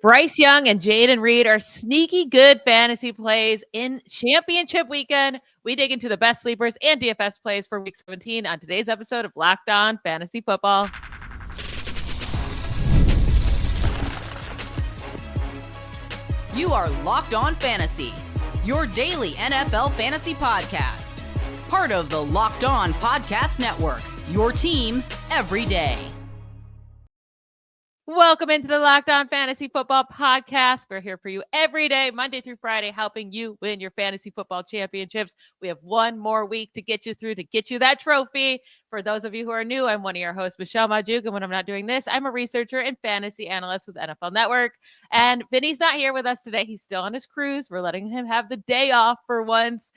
Bryce Young and Jayden Reed are sneaky good fantasy plays in championship weekend. We dig into the best sleepers and DFS plays for week 17 on today's episode of Locked On Fantasy Football. You are Locked On Fantasy, your daily NFL fantasy podcast. Part of the Locked On Podcast Network, your team every day. Welcome into the Locked On Fantasy Football Podcast. We're here for you every day, Monday through Friday, helping you win your fantasy football championships. We have one more week to get you through, to get you that trophy. For those of you who are new, I'm one of your hosts, Michelle Magdziuk, and when I'm not doing this, I'm a researcher and fantasy analyst with NFL Network. And Vinny's not here with us today. He's still on his cruise. We're letting him have the day off for once.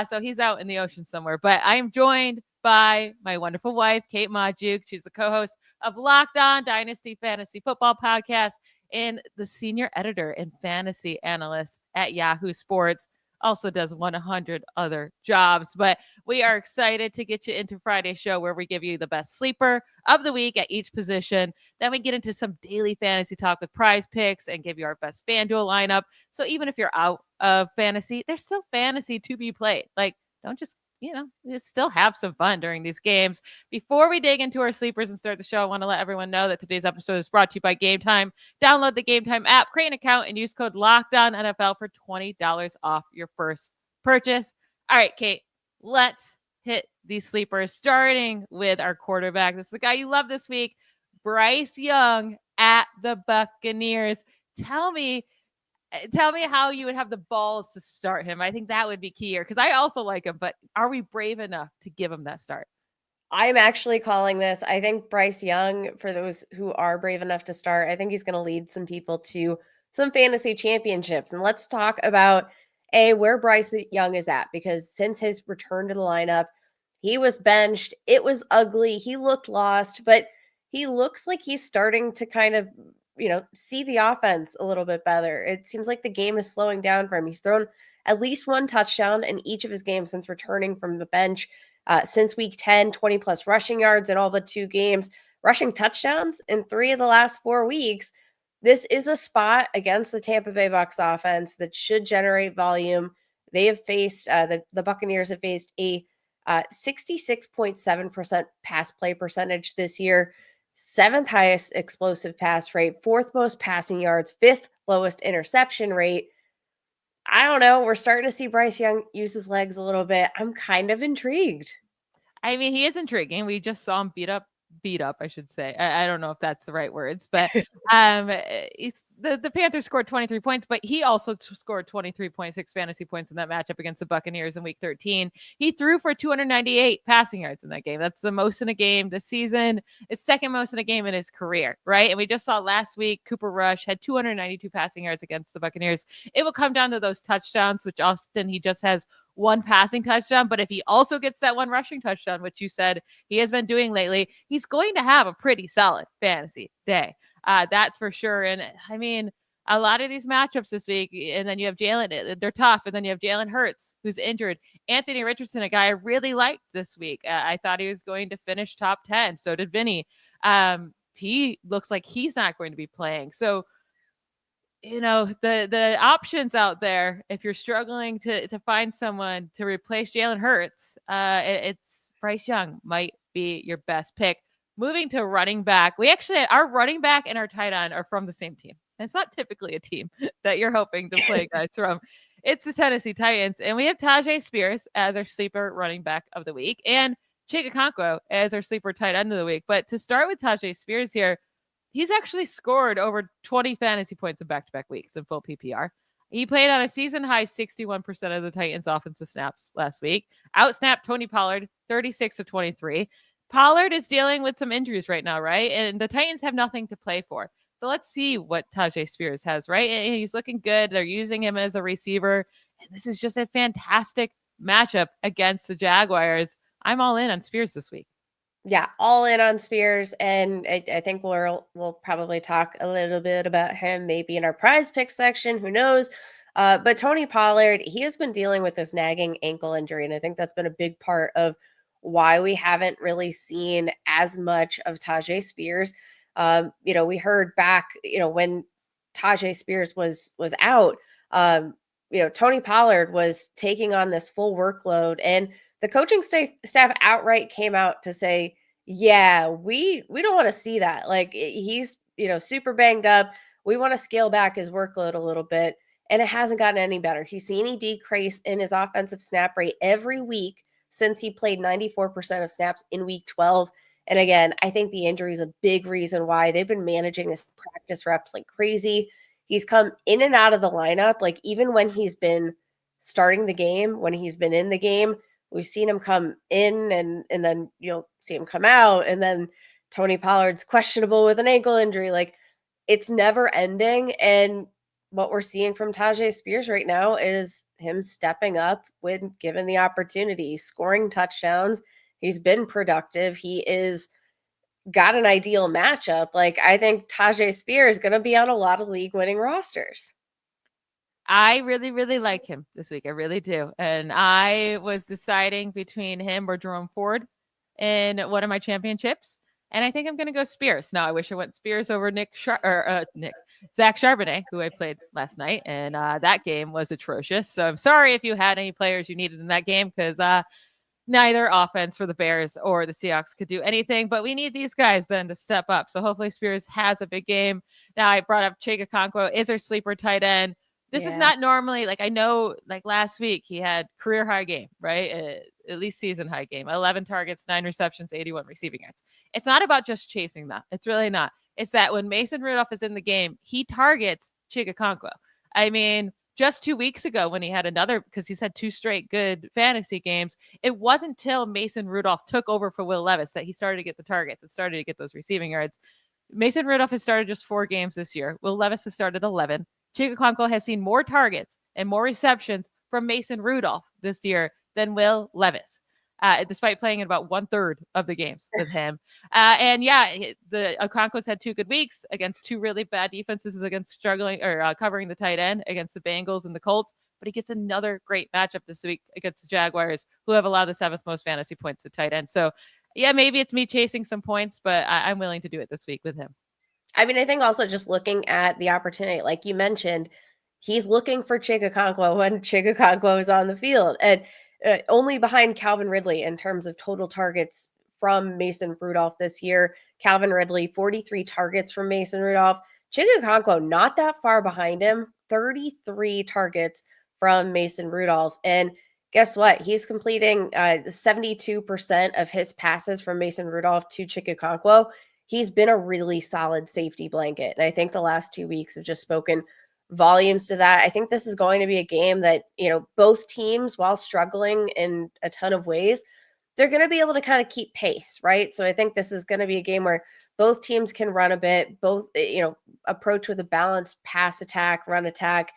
So he's out in the ocean somewhere. But I am joined by my wonderful wife, Kate Magdziuk. She's the co-host of Locked On Dynasty Fantasy Football Podcast and the senior editor and fantasy analyst at Yahoo Sports. Also does 100 other jobs. But we are excited to get you into Friday's show where we give you the best sleeper of the week at each position. Then we get into some daily fantasy talk with PrizePicks and give you our best FanDuel lineup. So even if you're out of fantasy, there's still fantasy to be played. Like, don't just still have some fun during these games. Before we dig into our sleepers and start the show, I want to let everyone know that today's episode is brought to you by Game Time. Download the Game Time app, create an account, and use code LOCKEDONNFL for $20 off your first purchase. All right, Kate, let's hit these sleepers, starting with our quarterback. This is the guy you love this week, Bryce Young at the Buccaneers. Tell me how you would have the balls to start him. I think that would be key here because I also like him, but are we brave enough to give him that start? I'm actually calling this. I think Bryce Young, for those who are brave enough to start, I think he's going to lead some people to some fantasy championships. And let's talk about where Bryce Young is at, because since his return to the lineup, he was benched. It was ugly. He looked lost, but he looks like he's starting to kind of, see the offense a little bit better. It seems like the game is slowing down for him. He's thrown at least one touchdown in each of his games since returning from the bench. Since week 10, 20 plus rushing yards in all but 2 games, rushing touchdowns in 3 of the last 4 weeks. This is a spot against the Tampa Bay Bucs offense that should generate volume. They have faced, the Buccaneers have faced a 66.7% pass play percentage this year, 7th highest explosive pass rate, 4th most passing yards, 5th lowest interception rate. I don't know. We're starting to see Bryce Young use his legs a little bit. I'm kind of intrigued. I mean, he is intriguing. We just saw him beat up, I should say. I don't know if that's the right words, but the Panthers scored 23 points, but he also scored 23.6 fantasy points in that matchup against the Buccaneers in week 13. He threw for 298 passing yards in that game. That's the most in a game this season. It's second most in a game in his career, right? And we just saw last week, Cooper Rush had 292 passing yards against the Buccaneers. It will come down to those touchdowns, which often he just has one passing touchdown. But if he also gets that one rushing touchdown, which you said he has been doing lately, he's going to have a pretty solid fantasy day. That's for sure. And I mean, a lot of these matchups this week, and then you have Jalen, they're tough. And then you have Jalen Hurts, who's injured. Anthony Richardson, a guy I really liked this week. I thought he was going to finish top 10. So did Vinny. He looks like he's not going to be playing. So, the options out there, if you're struggling to find someone to replace Jalen Hurts, it's Bryce Young might be your best pick. Moving to running back, our running back and our tight end are from the same team. And it's not typically a team that you're hoping to play guys from. It's the Tennessee Titans. And we have Tyjae Spears as our sleeper running back of the week and Chig Okonkwo as our sleeper tight end of the week. But to start with Tyjae Spears here, he's actually scored over 20 fantasy points in back-to-back weeks in full PPR. He played on a season-high 61% of the Titans' offensive snaps last week. Outsnapped Tony Pollard, 36 of 23. Pollard is dealing with some injuries right now, right? And the Titans have nothing to play for. So let's see what Tyjae Spears has, right? And he's looking good. They're using him as a receiver. And this is just a fantastic matchup against the Jaguars. I'm all in on Spears this week. Yeah, all in on Spears, and I think we'll probably talk a little bit about him maybe in our prize pick section. Who knows? But Tony Pollard, he has been dealing with this nagging ankle injury, and I think that's been a big part of why we haven't really seen as much of Tyjae Spears. We heard back, when Tyjae Spears was out, Tony Pollard was taking on this full workload, and the coaching staff outright came out to say, yeah, we don't want to see that. Like, he's, super banged up. We want to scale back his workload a little bit. And it hasn't gotten any better. He's seen a decrease in his offensive snap rate every week since he played 94% of snaps in week 12. And again, I think the injury is a big reason why they've been managing his practice reps like crazy. He's come in and out of the lineup. Like, even when he's been starting the game, when he's been in the game, we've seen him come in and then you'll see him come out. And then Tony Pollard's questionable with an ankle injury. Like, it's never ending. And what we're seeing from Tyjae Spears right now is him stepping up when given the opportunity, scoring touchdowns. He's been productive. He is got an ideal matchup. Like, I think Tyjae Spears is going to be on a lot of league winning rosters. I really, really like him this week. I really do. And I was deciding between him or Jerome Ford in one of my championships. And I think I'm going to go Spears. Now, I wish I went Spears over Zach Charbonnet, who I played last night. And that game was atrocious. So I'm sorry if you had any players you needed in that game, because neither offense for the Bears or the Seahawks could do anything. But we need these guys then to step up. So hopefully Spears has a big game. Now, I brought up Chig Okonkwo is our sleeper tight end. This is not normally, like, I know, like last week he had career high game, right? At least season high game, 11 targets, 9 receptions, 81 receiving yards. It's not about just chasing that. It's really not. It's that when Mason Rudolph is in the game, he targets Chig Okonkwo. I mean, just 2 weeks ago when he had another, because he's had 2 straight good fantasy games, it wasn't till Mason Rudolph took over for Will Levis that he started to get the targets and started to get those receiving yards. Mason Rudolph has started just 4 games this year. Will Levis has started 11. Chig Okonkwo has seen more targets and more receptions from Mason Rudolph this year than Will Levis, despite playing in about 1/3 of the games with him. And yeah, the Okonkwo's had 2 good weeks against 2 really bad defenses against struggling or covering the tight end against the Bengals and the Colts. But he gets another great matchup this week against the Jaguars, who have allowed the 7th most fantasy points to tight end. So yeah, maybe it's me chasing some points, but I'm willing to do it this week with him. I mean, I think also just looking at the opportunity, like you mentioned, he's looking for Chig Okonkwo when Chig Okonkwo is on the field, and only behind Calvin Ridley in terms of total targets from Mason Rudolph this year. Calvin Ridley, 43 targets from Mason Rudolph. Chig Okonkwo, not that far behind him, 33 targets from Mason Rudolph. And guess what? He's completing 72% of his passes from Mason Rudolph to Chig Okonkwo. He's been a really solid safety blanket. And I think the last 2 weeks have just spoken volumes to that. I think this is going to be a game that, both teams, while struggling in a ton of ways, they're going to be able to kind of keep pace, right? So I think this is going to be a game where both teams can run a bit, both, approach with a balanced pass attack, run attack.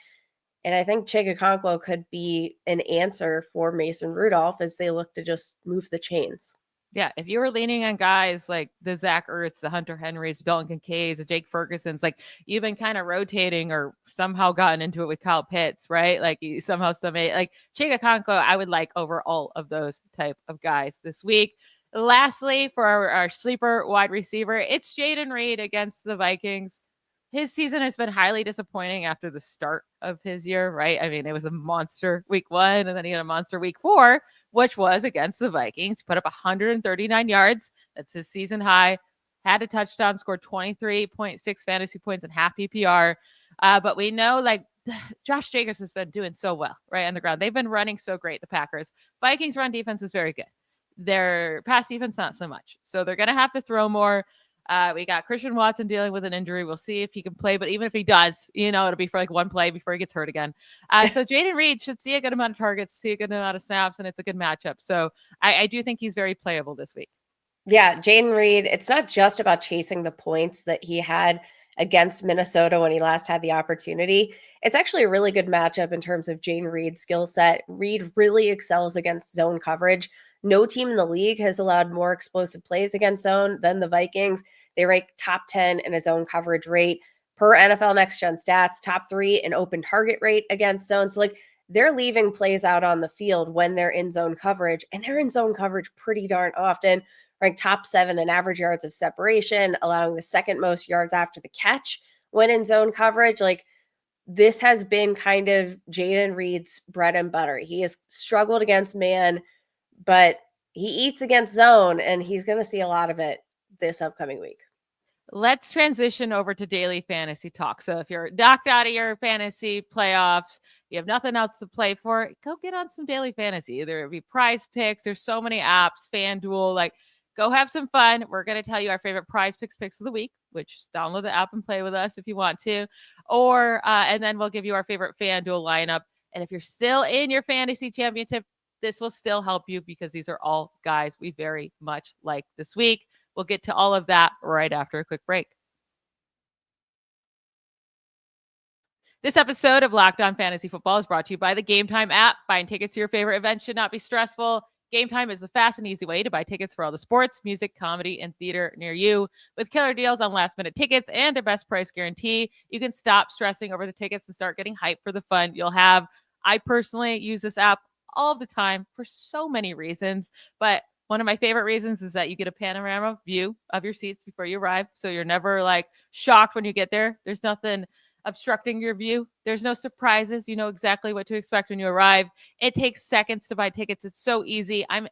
And I think Chig Okonkwo could be an answer for Mason Rudolph as they look to just move the chains. Yeah, if you were leaning on guys like the Zach Ertz, the Hunter Henrys, the Dalton Kincaid's, the Jake Ferguson's, like you've been kind of rotating or somehow gotten into it with Kyle Pitts, right? Like you somehow still made, like Chig Okonkwo, I would like over all of those type of guys this week. Lastly, for our sleeper wide receiver, it's Jayden Reed against the Vikings. His season has been highly disappointing after the start of his year, right? I mean, it was a monster week 1, and then he had a monster week 4, which was against the Vikings. He put up 139 yards. That's his season high. Had a touchdown, scored 23.6 fantasy points in half PPR. But we know, like, Josh Jacobs has been doing so well, right, on the ground. They've been running so great, the Packers. Vikings run defense is very good. Their pass defense, not so much. So they're going to have to throw more. We got Christian Watson dealing with an injury. We'll see if he can play, but even if he does, it'll be for like 1 play before he gets hurt again. So Jayden Reed should see a good amount of targets, see a good amount of snaps, and it's a good matchup. So I do think he's very playable this week. Yeah, Jayden Reed, it's not just about chasing the points that he had against Minnesota when he last had the opportunity. It's actually a really good matchup in terms of Jayden Reed's skill set. Reed really excels against zone coverage. No team in the league has allowed more explosive plays against zone than the Vikings. They rank top 10 in a zone coverage rate per NFL Next Gen Stats, top 3 in open target rate against zone. So, like, they're leaving plays out on the field when they're in zone coverage, and they're in zone coverage pretty darn often. Ranked top 7 in average yards of separation, allowing the 2nd most yards after the catch when in zone coverage, like this has been kind of Jayden Reed's bread and butter. He has struggled against man, but he eats against zone, and he's going to see a lot of it this upcoming week. Let's transition over to daily fantasy talk. So if you're knocked out of your fantasy playoffs, you have nothing else to play for, go get on some daily fantasy. Either it be PrizePicks, there's so many apps, FanDuel, like go have some fun. We're going to tell you our favorite PrizePicks picks of the week, which download the app and play with us if you want to. And then we'll give you our favorite FanDuel lineup. And if you're still in your fantasy championship, this will still help you because these are all guys we very much like this week. We'll get to all of that right after a quick break. This episode of Locked On Fantasy Football is brought to you by the Game Time app. Buying tickets to your favorite events should not be stressful. Game Time is the fast and easy way to buy tickets for all the sports, music, comedy, and theater near you. With killer deals on last-minute tickets and their best price guarantee, you can stop stressing over the tickets and start getting hyped for the fun you'll have. I personally use this app all the time for so many reasons, but one of my favorite reasons is that you get a panorama view of your seats before you arrive. So you're never like shocked when you get there. There's nothing obstructing your view. There's no surprises. You know exactly what to expect when you arrive. It takes seconds to buy tickets. It's so easy. I'm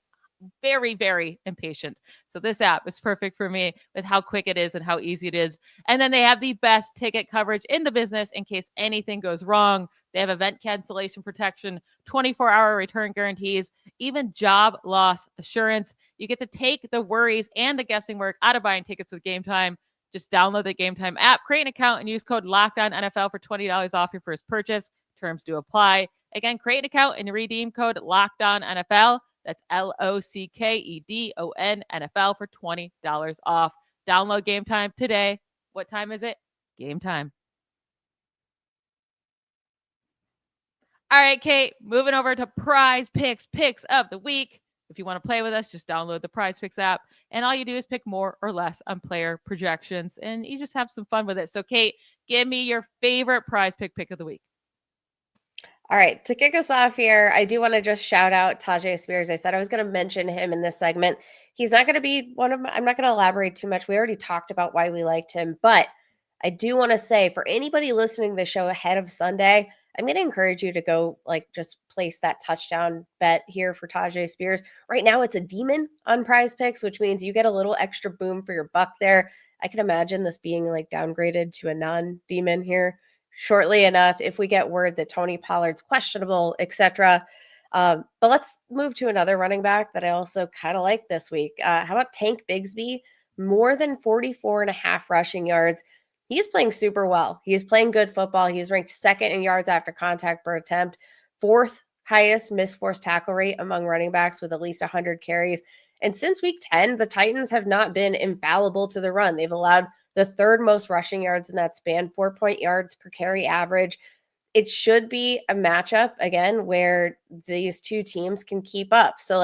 very, very impatient. So this app is perfect for me with how quick it is and how easy it is. And then they have the best ticket coverage in the business in case anything goes wrong. They have event cancellation protection, 24-hour return guarantees, even job loss assurance. You get to take the worries and the guessing work out of buying tickets with Game Time. Just download the Game Time app, create an account, and use code LOCKEDONNFL for $20 off your first purchase. Terms do apply. Again, create an account and redeem code LOCKEDONNFL. That's LOCKEDON NFL for $20 off. Download Game Time today. What time is it? Game time. All right, Kate, moving over to PrizePicks picks of the week. If you want to play with us, just download the PrizePicks app, and all you do is pick more or less on player projections, and you just have some fun with it. So, Kate, give me your favorite PrizePick pick of the week. All right, to kick us off here, I do want to just shout out Tyjae Spears. I said I was going to mention him in this segment. He's not going to be one of my, I'm not going to elaborate too much. We already talked about why we liked him, but I do want to say for anybody listening to the show ahead of Sunday, I'm going to encourage you to go just place that touchdown bet here for Tyjae Spears. Right now it's a demon on PrizePicks, which means you get a little extra boom for your buck there. I can imagine this being downgraded to a non-demon here shortly enough if we get word that Tony Pollard's questionable, etc. But let's move to another running back that I also kind of like this week. How about Tank Bigsby? More than 44.5 rushing yards. He's playing super well. He's playing good football. He's ranked second in yards after contact per attempt, fourth highest missed forced tackle rate among running backs with at least 100 carries. And since week 10, the Titans have not been infallible to the run. They've allowed the third most rushing yards in that span, 4 yards per carry average. It should be a matchup, again, where these two teams can keep up. So,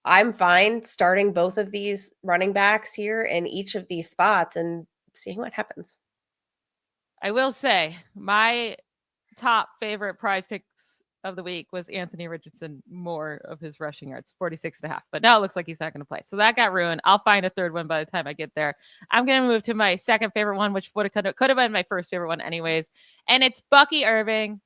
I'm fine starting both of these running backs here in each of these spots and seeing what happens. I will say my top favorite PrizePicks of the week was Anthony Richardson, more of his rushing yards, 46.5. But now it looks like he's not going to play. So that got ruined. I'll find a third one by the time I get there. I'm going to move to my second favorite one, which could have been my first favorite one anyways. And it's Bucky Irving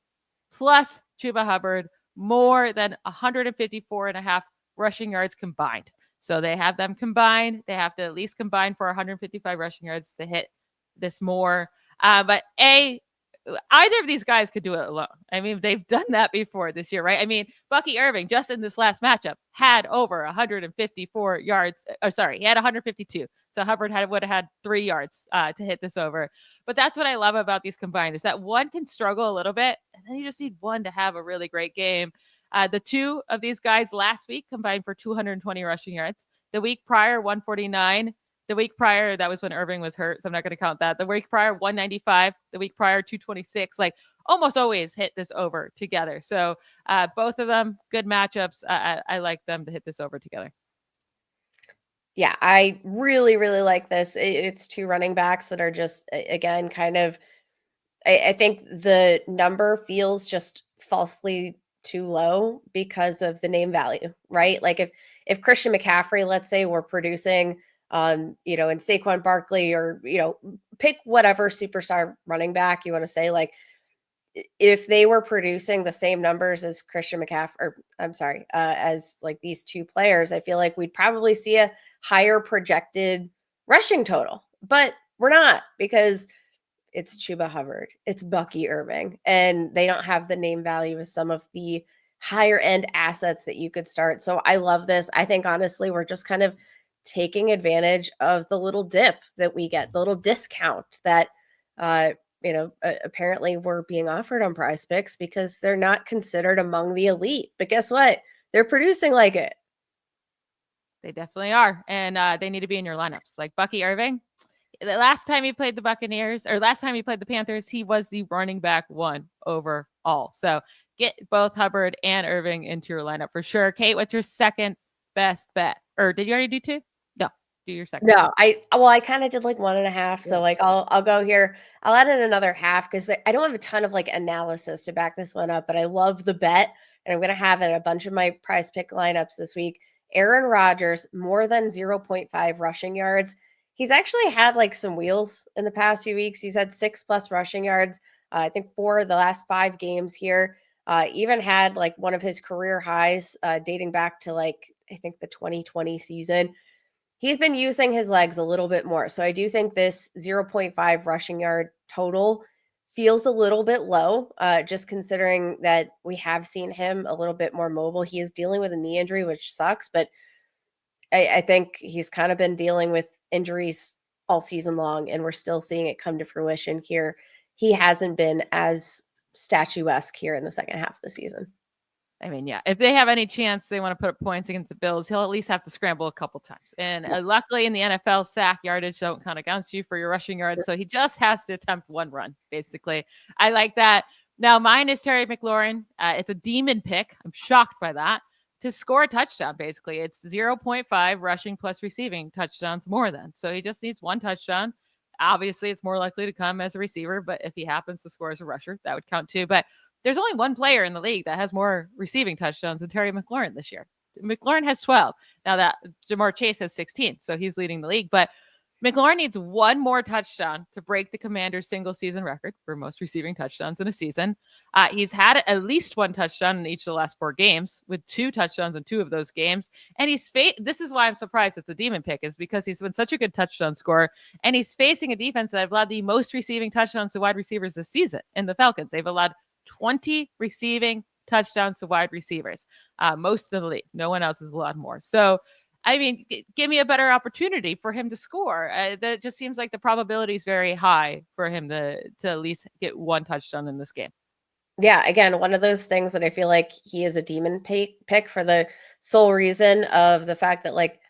plus Chuba Hubbard, more than 154.5 rushing yards combined. So they have them combined. They have to at least combine for 155 rushing yards to hit this more. But either of these guys could do it alone. I mean, they've done that before this year, right? I mean, Bucky Irving, just in this last matchup, had over 154 yards. Oh, sorry, he had 152. So Hubbard would have had 3 yards to hit this over. But that's what I love about these combined is that one can struggle a little bit, and then you just need one to have a really great game. The two of these guys last week combined for 220 rushing yards. The week prior, 149. The week prior, that was when Irving was hurt, so I'm not going to count that. The week prior, 195. The week prior, 226. Almost always hit this over together. So both of them, good matchups. I like them to hit this over together. Yeah, I really, really like this. It's two running backs that are just, again, kind of, I think the number feels just falsely too low because of the name value, right? If Christian McCaffrey, let's say, were producing and Saquon Barkley, or, pick whatever superstar running back you want to say, like, if they were producing the same numbers as Christian McCaffrey, or I'm sorry, as like these two players, I feel like we'd probably see a higher projected rushing total, but we're not, because it's Chuba Hubbard, it's Bucky Irving, and they don't have the name value as some of the higher end assets that you could start. So I love this. I think honestly, we're just kind of taking advantage of the little dip that we get, the little discount that, apparently we're being offered on PrizePicks, because they're not considered among the elite. But guess what? They're producing like it. They definitely are. And they need to be in your lineups. Like Bucky Irving, the last time he played the Buccaneers, or last time he played the Panthers, he was the running back 1 overall. So get both Hubbard and Irving into your lineup for sure. Kate, what's your second best bet? Or did you already do 2? No, do your second. No, I kind of did like 1.5. So like I'll go here. I'll add in another half, because I don't have a ton of like analysis to back this one up, but I love the bet, and I'm going to have it in a bunch of my PrizePick lineups this week. Aaron Rodgers, more than 0.5 rushing yards. He's actually had like some wheels in the past few weeks. He's had 6+ rushing yards. I think 4 of the last 5 games here. Even had like one of his career highs dating back to like, I think the 2020 season. He's been using his legs a little bit more. So I do think this 0.5 rushing yard total feels a little bit low, just considering that we have seen him a little bit more mobile. He is dealing with a knee injury, which sucks, but I think he's kind of been dealing with injuries all season long, and we're still seeing it come to fruition here. He hasn't been as statuesque here in the second half of the season. I mean, yeah, if they have any chance they want to put up points against the Bills, he'll at least have to scramble a couple times. And luckily in the NFL, sack yardage don't count against you for your rushing yards. So he just has to attempt 1 run, basically. I like that. Now, mine is Terry McLaurin. It's a demon pick. I'm shocked by that. To score a touchdown, basically. It's 0.5 rushing plus receiving touchdowns more than. So he just needs 1 touchdown. Obviously, it's more likely to come as a receiver, but if he happens to score as a rusher, that would count too. But there's only 1 player in the league that has more receiving touchdowns than Terry McLaurin this year. McLaurin has 12. Now that Jamar Chase has 16, so he's leading the league. But McLaurin needs 1 more touchdown to break the Commanders' single season record for most receiving touchdowns in a season. He's had at least 1 touchdown in each of the last 4 games, with 2 touchdowns in 2 of those games. And this is why I'm surprised it's a demon pick, is because he's been such a good touchdown scorer, and he's facing a defense that have allowed the most receiving touchdowns to wide receivers this season in the Falcons. They've allowed 20 receiving touchdowns to wide receivers, most of the league. No one else has allowed more. So, I mean, give me a better opportunity for him to score. That just seems like the probability is very high for him to at least get 1 touchdown in this game. Yeah, again, one of those things that I feel like he is a demon pick for the sole reason of the fact that, like,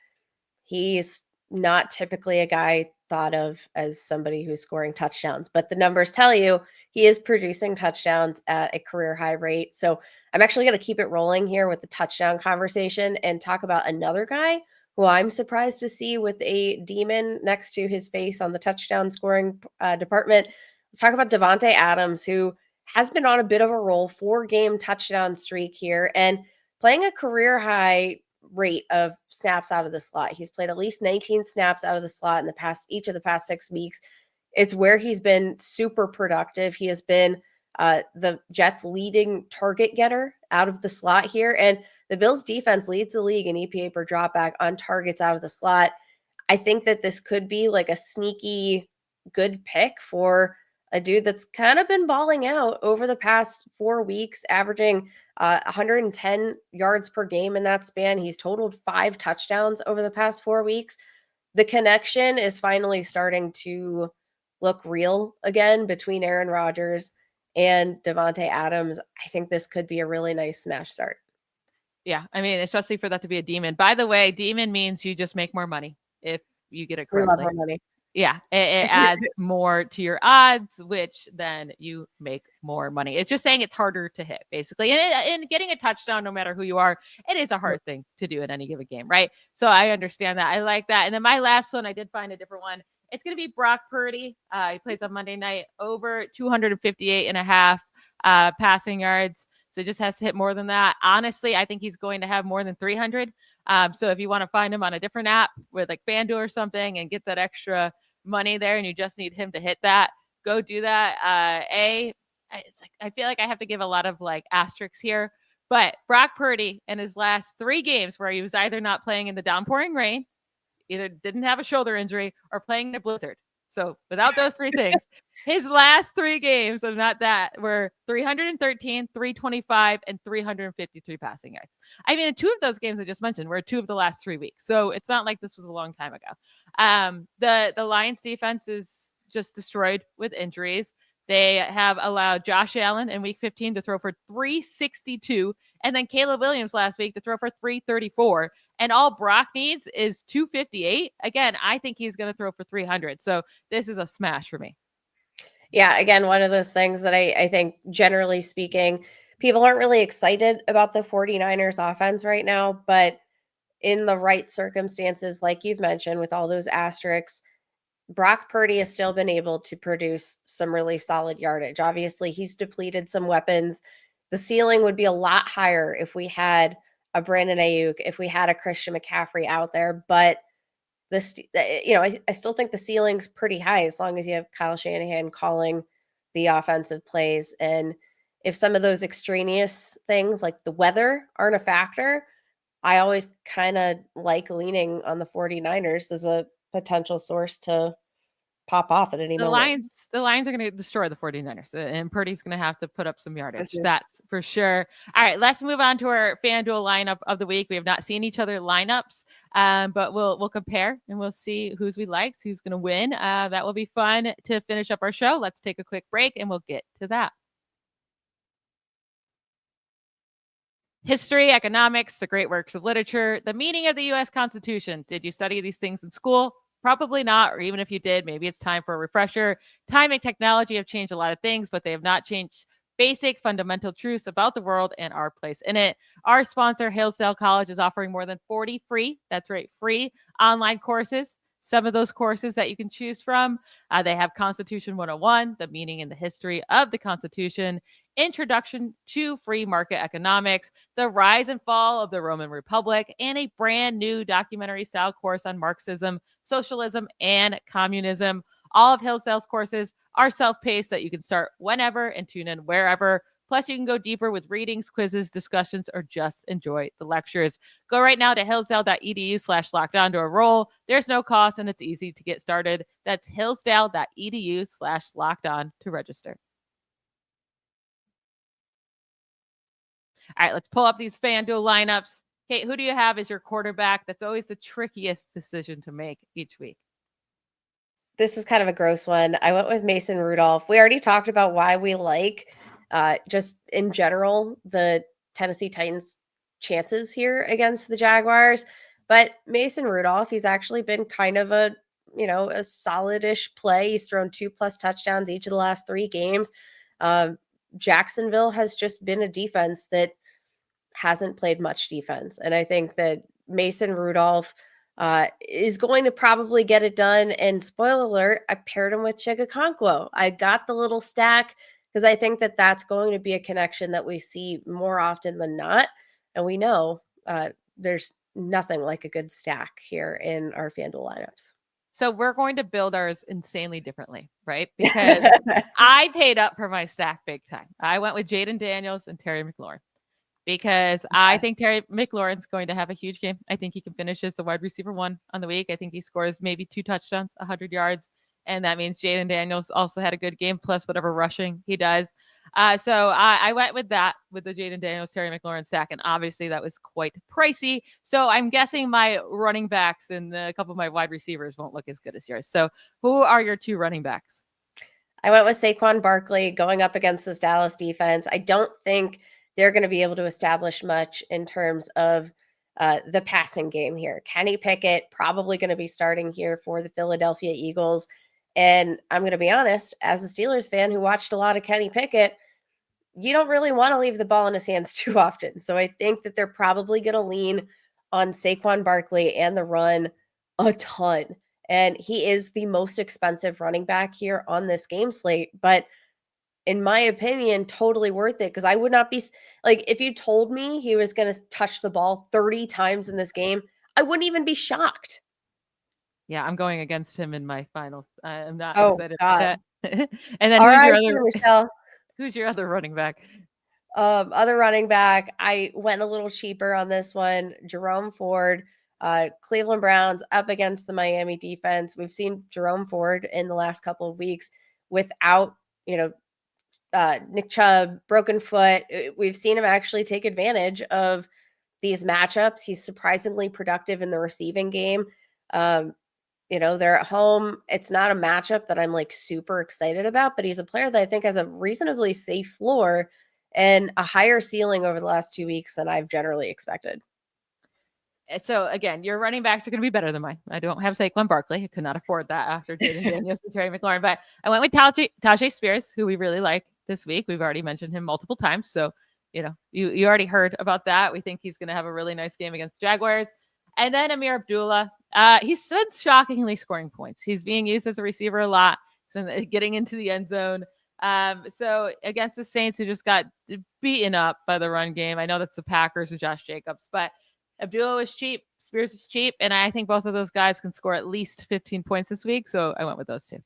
he's not typically a guy thought of as somebody who's scoring touchdowns, but the numbers tell you he is producing touchdowns at a career high rate. So I'm actually going to keep it rolling here with the touchdown conversation and talk about another guy who I'm surprised to see with a demon next to his face on the touchdown scoring department. Let's talk about Davante Adams, who has been on a bit of a roll, 4-game touchdown streak here, and playing a career high rate of snaps out of the slot. He's played at least 19 snaps out of the slot in each of the past 6 weeks. It's where he's been super productive. He has been the Jets' leading target getter out of the slot here, and the Bills' defense leads the league in EPA per dropback on targets out of the slot. I think that this could be like a sneaky good pick for a dude that's kind of been balling out over the past 4 weeks, averaging 110 yards per game in that span. He's totaled 5 touchdowns over the past 4 weeks. The connection is finally starting to look real again between Aaron Rodgers and Davante Adams. I think this could be a really nice smash start. Yeah, I mean, especially for that to be a demon. By the way, demon means you just make more money if you get it correctly. We love more money. Yeah, it adds more to your odds, which then you make more money. It's just saying it's harder to hit, basically. And getting a touchdown, no matter who you are, it is a hard thing to do in any given game, right? So I understand that. I like that. And then my last one, I did find a different one. It's going to be Brock Purdy. He plays on Monday night, over 258.5 passing yards. So just has to hit more than that. Honestly, I think he's going to have more than 300. So if you want to find him on a different app with like FanDuel or something and get that extra money there and you just need him to hit that, go do that. I feel like I have to give a lot of like asterisks here, but Brock Purdy in his last 3 games where he was either not playing in the downpouring rain, either didn't have a shoulder injury, or playing in a blizzard. So without those 3 things, his last 3 games of not that were 313, 325, and 353 passing yards. I mean, 2 of those games I just mentioned were 2 of the last 3 weeks. So it's not like this was a long time ago. The Lions defense is just destroyed with injuries. They have allowed Josh Allen in week 15 to throw for 362, and then Caleb Williams last week to throw for 334. And all Brock needs is 258. Again, I think he's going to throw for 300. So this is a smash for me. Yeah, again, one of those things that I think, generally speaking, people aren't really excited about the 49ers offense right now, but in the right circumstances, like you've mentioned, with all those asterisks, Brock Purdy has still been able to produce some really solid yardage. Obviously, he's depleted some weapons. The ceiling would be a lot higher if we had a Brandon Ayuk, if we had a Christian McCaffrey out there, but I still think the ceiling's pretty high as long as you have Kyle Shanahan calling the offensive plays. And if some of those extraneous things like the weather aren't a factor, I always kind of like leaning on the 49ers as a potential source to pop off at any moment. The Lions are going to destroy the 49ers, and Purdy's going to have to put up some yardage. Mhm. That's for sure. All right, let's move on to our FanDuel lineup of the week. We have not seen each other lineups, but we'll compare and we'll see who's we liked, who's going to win. That will be fun to finish up our show. Let's take a quick break and we'll get to that. History, economics, the great works of literature, the meaning of the U.S. Constitution. Did you study these things in school? Probably not, or even if you did, maybe it's time for a refresher. Time and technology have changed a lot of things, but they have not changed basic fundamental truths about the world and our place in it. Our sponsor, Hillsdale College, is offering more than 40 free, that's right, free online courses. Some of those courses that you can choose from, they have Constitution 101, the meaning and the history of the Constitution, Introduction to Free Market Economics, the rise and fall of the Roman Republic, and a brand new documentary style course on Marxism, socialism, and communism. All of Hillsdale's courses are self-paced that you can start whenever and tune in wherever. Plus, you can go deeper with readings, quizzes, discussions, or just enjoy the lectures. Go right now to hillsdale.edu/lockdown to enroll. There's no cost and it's easy to get started. That's hillsdale.edu/lockdown to register. All right, let's pull up these FanDuel lineups. Kate, who do you have as your quarterback? That's always the trickiest decision to make each week. This is kind of a gross one. I went with Mason Rudolph. We already talked about why we like, just in general, the Tennessee Titans' chances here against the Jaguars. But Mason Rudolph, he's actually been kind of a solid-ish play. He's thrown 2+ touchdowns each of the last 3 games. Jacksonville has just been a defense that hasn't played much defense. And I think that Mason Rudolph is going to probably get it done. And spoiler alert, I paired him with Chigakonkwo. I got the little stack because I think that that's going to be a connection that we see more often than not. And we know there's nothing like a good stack here in our FanDuel lineups. So we're going to build ours insanely differently, right? Because I paid up for my stack big time. I went with Jayden Daniels and Terry McLaurin because I think Terry McLaurin's going to have a huge game. I think he can finish as the wide receiver 1 on the week. I think he scores maybe 2 touchdowns, 100 yards. And that means Jayden Daniels also had a good game, plus whatever rushing he does. So I went with that, with the Jayden Daniels, Terry McLaurin stack. And obviously that was quite pricey. So I'm guessing my running backs and a couple of my wide receivers won't look as good as yours. So who are your 2 running backs? I went with Saquon Barkley going up against this Dallas defense. I don't think they're going to be able to establish much in terms of the passing game here. Kenny Pickett probably going to be starting here for the Philadelphia Eagles. And I'm going to be honest, as a Steelers fan who watched a lot of Kenny Pickett, you don't really want to leave the ball in his hands too often. So I think that they're probably going to lean on Saquon Barkley and the run a ton. And he is the most expensive running back here on this game slate. But in my opinion, totally worth it because I would not be like, if you told me he was going to touch the ball 30 times in this game, I wouldn't even be shocked. Yeah, I'm going against him in my finals. I'm not Oh, excited about God. that. And then All who's right, your other Michelle. who's your other running back? Other running back, I went a little cheaper on this one. Jerome Ford, Cleveland Browns up against the Miami defense. We've seen Jerome Ford in the last couple of weeks without, Nick Chubb, broken foot. We've seen him actually take advantage of these matchups. He's surprisingly productive in the receiving game. They're at home. It's not a matchup that I'm like super excited about, but he's a player that I think has a reasonably safe floor and a higher ceiling over the last 2 weeks than I've generally expected. So again, your running backs are going to be better than mine. I don't have Saquon Barkley. I could not afford that after Jayden Daniels and Terry McLaurin, but I went with Tyjae Spears, who we really like this week. We've already mentioned him multiple times. So, you already heard about that. We think he's going to have a really nice game against Jaguars. And then Amir Abdullah. He's been shockingly scoring points. He's being used as a receiver a lot. He's been getting into the end zone. So against the Saints, who just got beaten up by the run game. I know that's the Packers with Josh Jacobs, but Abdullah was cheap. Spears is cheap. And I think both of those guys can score at least 15 points this week. So I went with those two.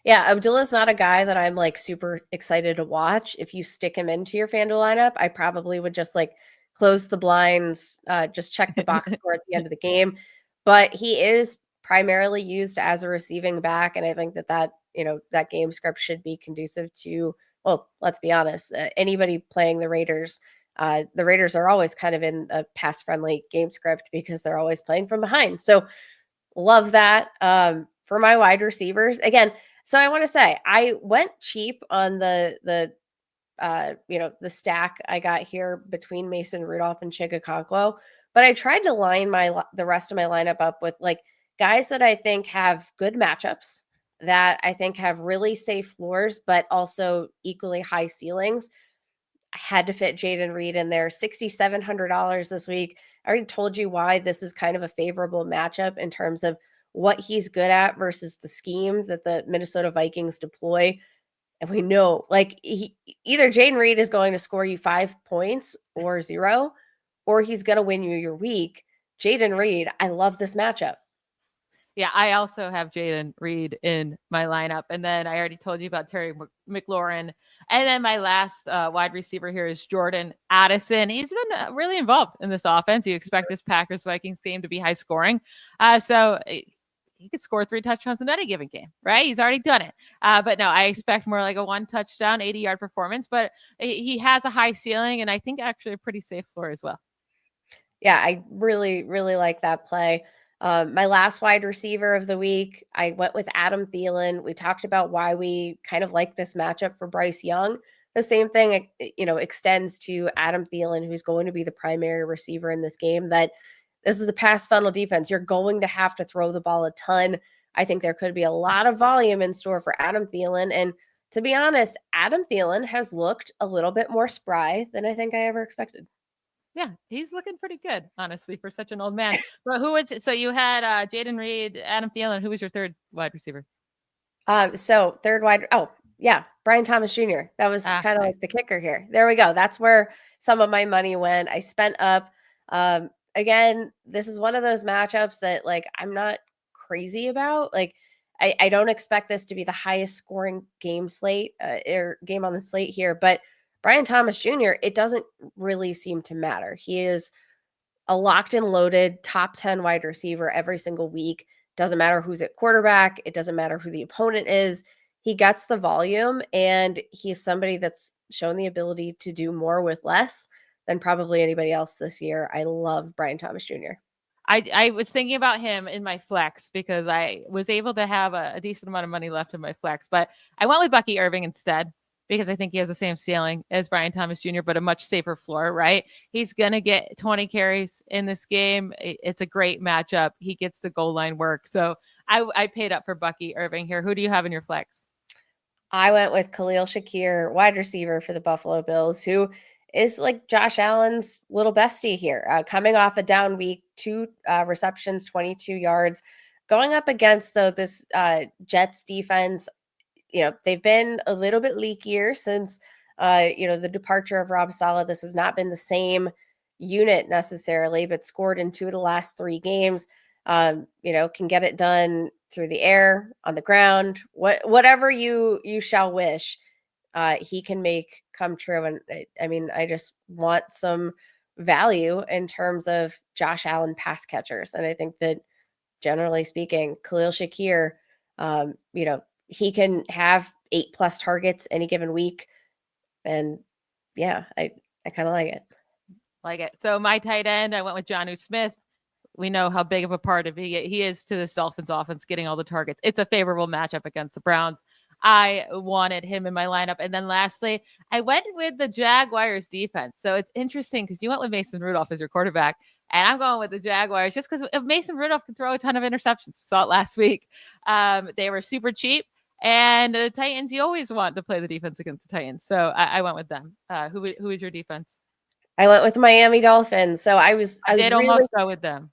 Yeah, Abdullah's not a guy that I'm like super excited to watch. If you stick him into your FanDuel lineup, I probably would just like close the blinds, just check the box score at the end of the game. But he is primarily used as a receiving back. And I think that game script should be conducive to, well, let's be honest, anybody playing the Raiders. The Raiders are always kind of in a pass-friendly game script because they're always playing from behind. So love that. For my wide receivers, again, so I want to say I went cheap on the stack I got here between Mason Rudolph and Chigakonkwo, but I tried to line the rest of my lineup up with like guys that I think have good matchups, that I think have really safe floors, but also equally high ceilings. I had to fit Jayden Reed in there, $6,700 this week. I already told you why this is kind of a favorable matchup in terms of what he's good at versus the scheme that the Minnesota Vikings deploy. And we know like either Jayden Reed is going to score you 5 points or 0, or he's going to win you your week. Jayden Reed, I love this matchup. Yeah, I also have Jayden Reed in my lineup. And then I already told you about Terry McLaurin. And then my last wide receiver here is Jordan Addison. He's been really involved in this offense. You expect this Packers-Vikings game to be high scoring. So he could score 3 touchdowns in any given game, right? He's already done it. But no, I expect more like a 1 touchdown, 80-yard performance. But he has a high ceiling and I think actually a pretty safe floor as well. Yeah, I really, really like that play. My last wide receiver of the week, I went with Adam Thielen. We talked about why we kind of like this matchup for Bryce Young. The same thing, extends to Adam Thielen, who's going to be the primary receiver in this game. That this is a pass funnel defense. You're going to have to throw the ball a ton. I think there could be a lot of volume in store for Adam Thielen. And to be honest, Adam Thielen has looked a little bit more spry than I think I ever expected. Yeah, he's looking pretty good, honestly, for such an old man. But who was it? So you had Jayden Reed, Adam Thielen. Who was your third wide receiver? So third wide. Oh, yeah, Brian Thomas Jr. That was kind of nice. like the kicker here. There we go. That's where some of my money went. I spent up. Again, this is one of those matchups that like I'm not crazy about. Like I don't expect this to be the highest scoring game slate or game on the slate here, but Brian Thomas Jr., it doesn't really seem to matter. He is a locked and loaded top 10 wide receiver every single week. Doesn't matter who's at quarterback. It doesn't matter who the opponent is. He gets the volume, and he's somebody that's shown the ability to do more with less than probably anybody else this year. I love Brian Thomas Jr. I was thinking about him in my flex because I was able to have a decent amount of money left in my flex, but I went with Bucky Irving instead because I think he has the same ceiling as Brian Thomas Jr., but a much safer floor, right? He's going to get 20 carries in this game. It's a great matchup. He gets the goal line work. So I paid up for Bucky Irving here. Who do you have in your flex? I went with Khalil Shakir, wide receiver for the Buffalo Bills, who is like Josh Allen's little bestie here, coming off a down week, 2 receptions, 22 yards, going up against, though, this Jets defense. they've been a little bit leakier since, the departure of Rob Saleh. This has not been the same unit necessarily, but scored in 2 of the last 3 games. Can get it done through the air, on the ground, whatever you shall wish, he can make come true. And I just want some value in terms of Josh Allen pass catchers. And I think that generally speaking, Khalil Shakir, he can have 8+ targets any given week. And yeah, I kind of like it. Like it. So my tight end, I went with Jonnu Smith. We know how big of a part of he is to this Dolphins offense, getting all the targets. It's a favorable matchup against the Browns. I wanted him in my lineup. And then lastly, I went with the Jaguars defense. So it's interesting because you went with Mason Rudolph as your quarterback, and I'm going with the Jaguars just because if Mason Rudolph can throw a ton of interceptions. We saw it last week. They were super cheap. And the Titans, you always want to play the defense against the Titans. So I went with them. Who is your defense? I went with Miami Dolphins. So I did really, almost go with them.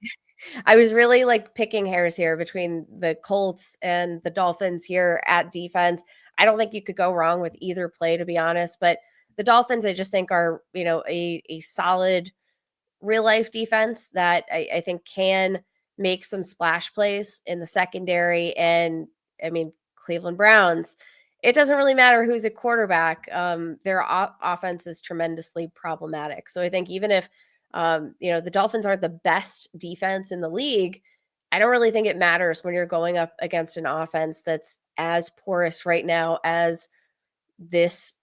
I was really like picking hairs here between the Colts and the Dolphins here at defense. I don't think you could go wrong with either play, to be honest. But the Dolphins, I just think are, a solid real life defense that I think can make some splash plays in the secondary. And Cleveland Browns, it doesn't really matter who's a quarterback. Their offense is tremendously problematic. So I think even if, the Dolphins aren't the best defense in the league, I don't really think it matters when you're going up against an offense that's as porous right now as this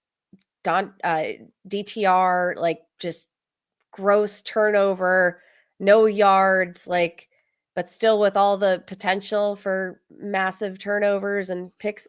DTR, like just gross turnover, no yards, but still with all the potential for massive turnovers and picks,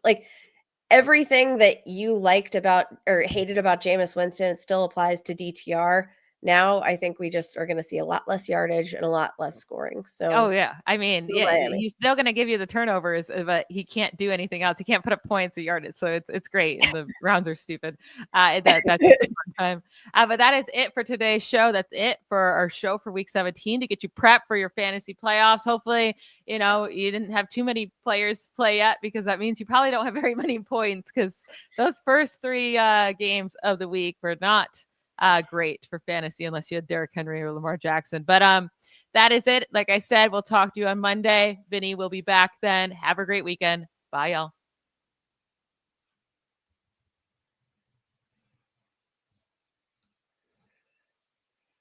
everything that you liked about or hated about Jameis Winston, it still applies to DTR. Now, I think we just are going to see a lot less yardage and a lot less scoring. So, oh yeah, he's still going to give you the turnovers, but he can't do anything else. He can't put up points or yardage, so it's great. And the Browns are stupid. That's just a fun time. But that is it for today's show. That's it for our show for Week 17 to get you prepped for your fantasy playoffs. Hopefully, you didn't have too many players play yet, because that means you probably don't have very many points, because those first 3 games of the week were not great for fantasy unless you had Derrick Henry or Lamar Jackson. But that is it. Like I said, we'll talk to you on Monday. Vinny will be back then. Have a great weekend. Bye, y'all.